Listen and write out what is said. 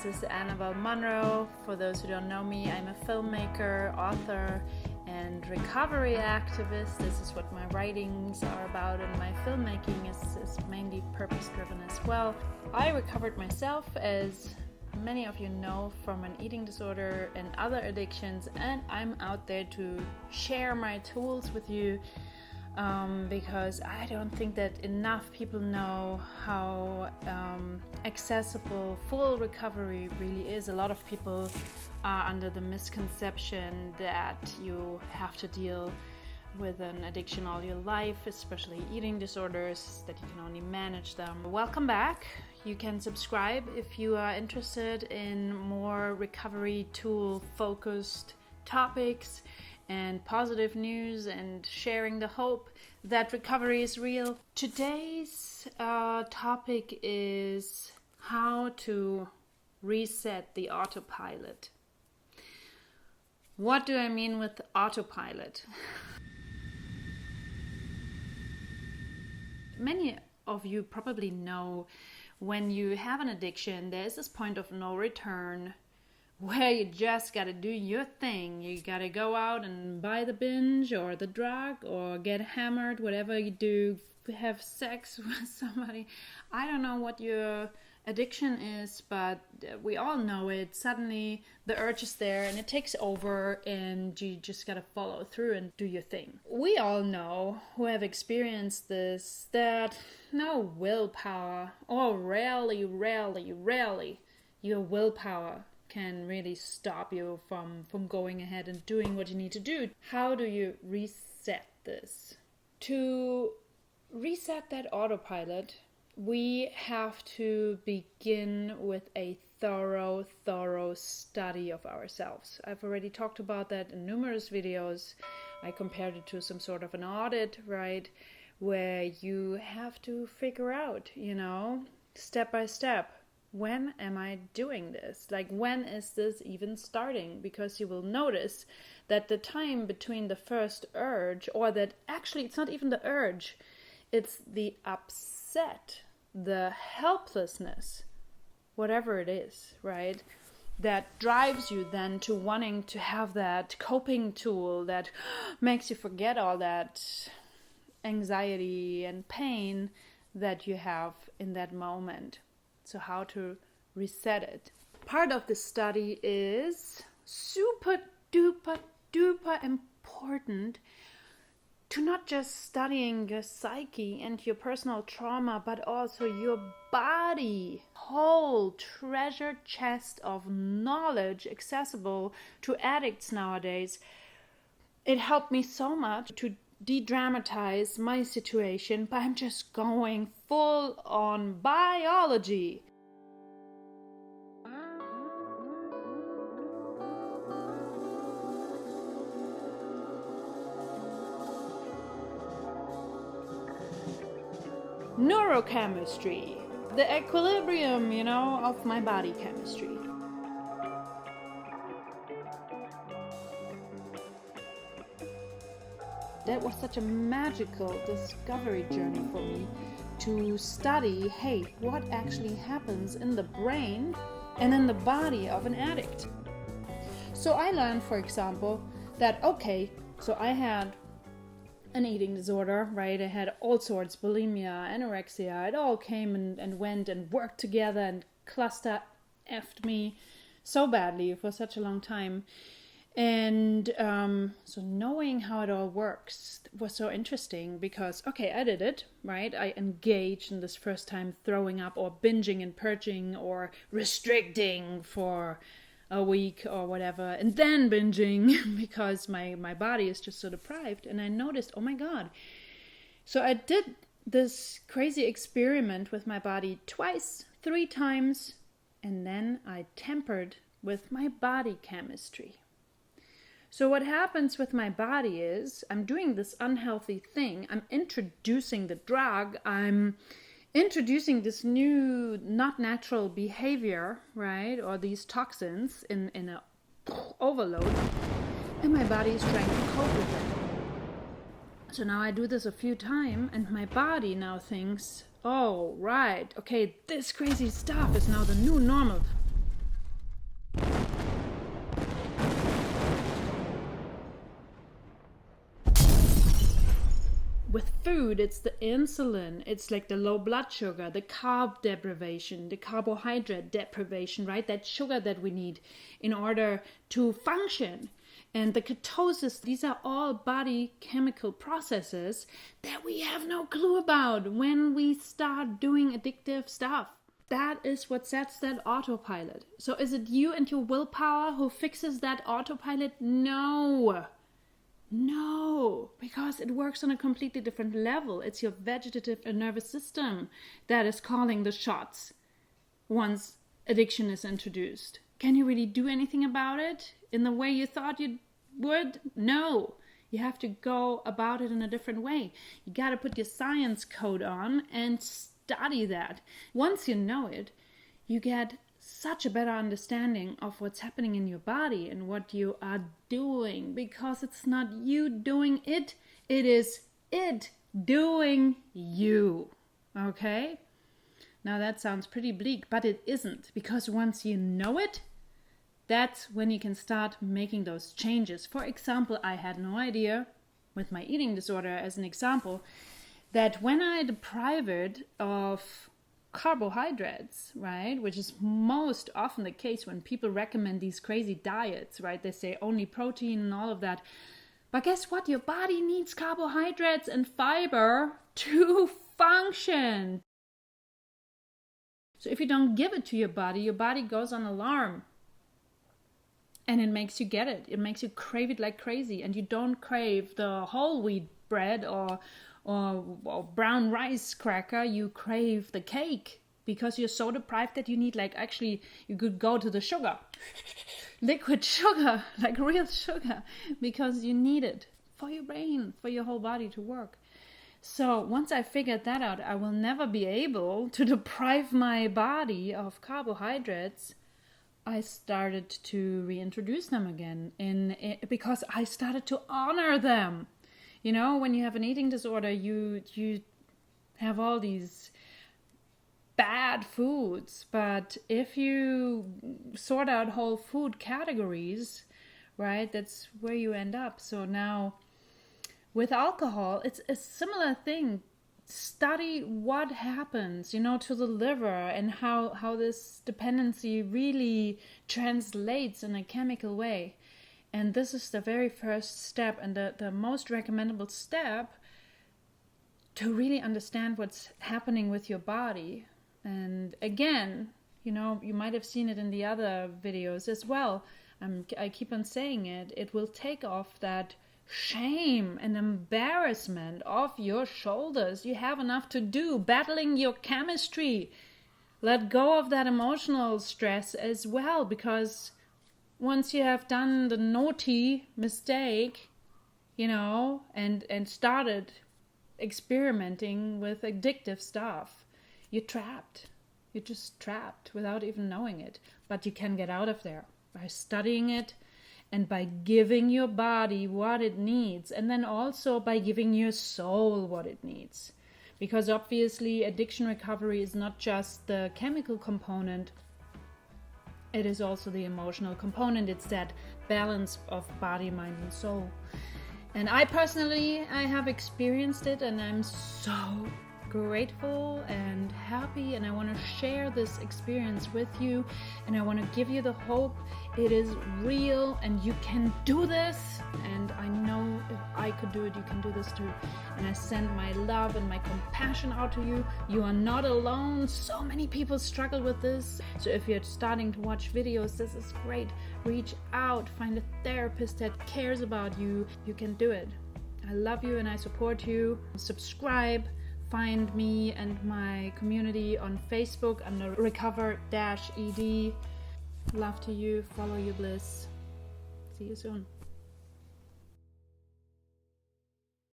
This is Anabelle Monroe. For those who don't know me, I'm a filmmaker, author, and recovery activist. This is what my writings are about, and my filmmaking is mainly purpose-driven as well. I recovered myself, as many of you know, from an eating disorder and other addictions, and I'm out there to share my tools with you because I don't think that enough people know how accessible full recovery really is. A lot of people are under the misconception that you have to deal with an addiction all your life, especially eating disorders, that you can only manage them. Welcome back. You can subscribe if you are interested in more recovery tool focused topics and positive news and sharing the hope that recovery is real. Today's topic is how to reset the autopilot. What do I mean with autopilot? Many of you probably know when you have an addiction, there's this point of no return where you just gotta do your thing. You gotta go out and buy the binge or the drug or get hammered, whatever you do, have sex with somebody. I don't know what your addiction is, but we all know it. Suddenly the urge is there and it takes over, and you just gotta follow through and do your thing. We all know, who have experienced this, that no willpower, or rarely your willpower can really stop you from going ahead and doing what you need to do. How do you reset this? To reset that autopilot, we have to begin with a thorough study of ourselves. I've already talked about that in numerous videos. I compared it to some sort of an audit, right? Where you have to figure out, step by step, when am I doing this? Like, when is this even starting? Because you will notice that the time between the first urge, or that actually it's not even the urge, it's the upset, the helplessness, whatever it is, right? That drives you then to wanting to have that coping tool that makes you forget all that anxiety and pain that you have in that moment. So how to reset it. Part of the study is super duper important to not just studying your psyche and your personal trauma, but also your body. Whole treasure chest of knowledge accessible to addicts nowadays. It helped me so much to de-dramatize my situation by just going full on biology. Neurochemistry, the equilibrium, of my body chemistry. That was such a magical discovery journey for me, to study, hey, what actually happens in the brain and in the body of an addict. So I learned, for example, that so I had an eating disorder, right? I had all sorts, bulimia, anorexia. It all came and went and worked together and cluster effed me so badly for such a long time. And so knowing how it all works was so interesting because, I did it, right? I engaged in this first time throwing up or binging and purging or restricting for a week or whatever, and then binging because my body is just so deprived. And I noticed, oh my God. So I did this crazy experiment with my body 3 times, and then I tempered with my body chemistry. So what happens with my body is I'm doing this unhealthy thing. I'm introducing the drug. I'm introducing this new, not natural behavior, right? Or these toxins in a overload. And my body is trying to cope with it. So now I do this a few times, and my body now thinks, oh, right, okay, this crazy stuff is now the new normal. food, it's the insulin, it's like the low blood sugar, the carb deprivation, the carbohydrate deprivation, right? That sugar that we need in order to function. And the ketosis, these are all body chemical processes that we have no clue about when we start doing addictive stuff. That is what sets that autopilot. So is it you and your willpower who fixes that autopilot? No, because it works on a completely different level. It's your vegetative and nervous system that is calling the shots once addiction is introduced. Can you really do anything about it in the way you thought you would? No. You have to go about it in a different way. You got to put your science coat on and study that. Once you know it, you get such a better understanding of what's happening in your body and what you are doing, because it's not you doing it, it is it doing you. Okay? Now that sounds pretty bleak, but it isn't, because once you know it, that's when you can start making those changes. For example, I had no idea, with my eating disorder as an example, that when I deprive it of carbohydrates, right, which is most often the case when people recommend these crazy diets, right, they say only protein and all of that. But guess what? Your body needs carbohydrates and fiber to function. So if you don't give it to your body goes on alarm. And it makes you get it. It makes you crave it like crazy. And you don't crave the whole wheat bread or brown rice cracker. You crave the cake because you're so deprived that you need, like, actually, you could go to the sugar. Liquid sugar, like real sugar, because you need it for your brain, for your whole body to work. So once I figured that out, I will never be able to deprive my body of carbohydrates. I started to reintroduce them again because I started to honor them. You know, when you have an eating disorder, you have all these bad foods. But if you sort out whole food categories, right, that's where you end up. So now with alcohol, it's a similar thing. Study what happens, you know, to the liver and how this dependency really translates in a chemical way. And this is the very first step and the most recommendable step to really understand what's happening with your body. And again, you know, you might have seen it in the other videos as well. I keep on saying it. It will take off that shame and embarrassment off your shoulders. You have enough to do battling your chemistry. Let go of that emotional stress as well, because once you have done the naughty mistake, you know, and started experimenting with addictive stuff, you're trapped. You're just trapped without even knowing it. But you can get out of there by studying it, and by giving your body what it needs, and then also by giving your soul what it needs. Because obviously addiction recovery is not just the chemical component, it is also the emotional component. It's that balance of body, mind, and soul. And I have experienced it, and I'm so grateful and happy, and I want to share this experience with you, and I want to give you the hope. It is real, and you can do this, and I know if I could do it, you can do this too. And I send my love and my compassion out to you. You are not alone. So many people struggle with this. So if you're starting to watch videos, this is great. Reach out, find a therapist that cares about you. You can do it. I love you and I support you. Subscribe. Find me and my community on Facebook under Recover-ED. Love to you. Follow your bliss. See you soon.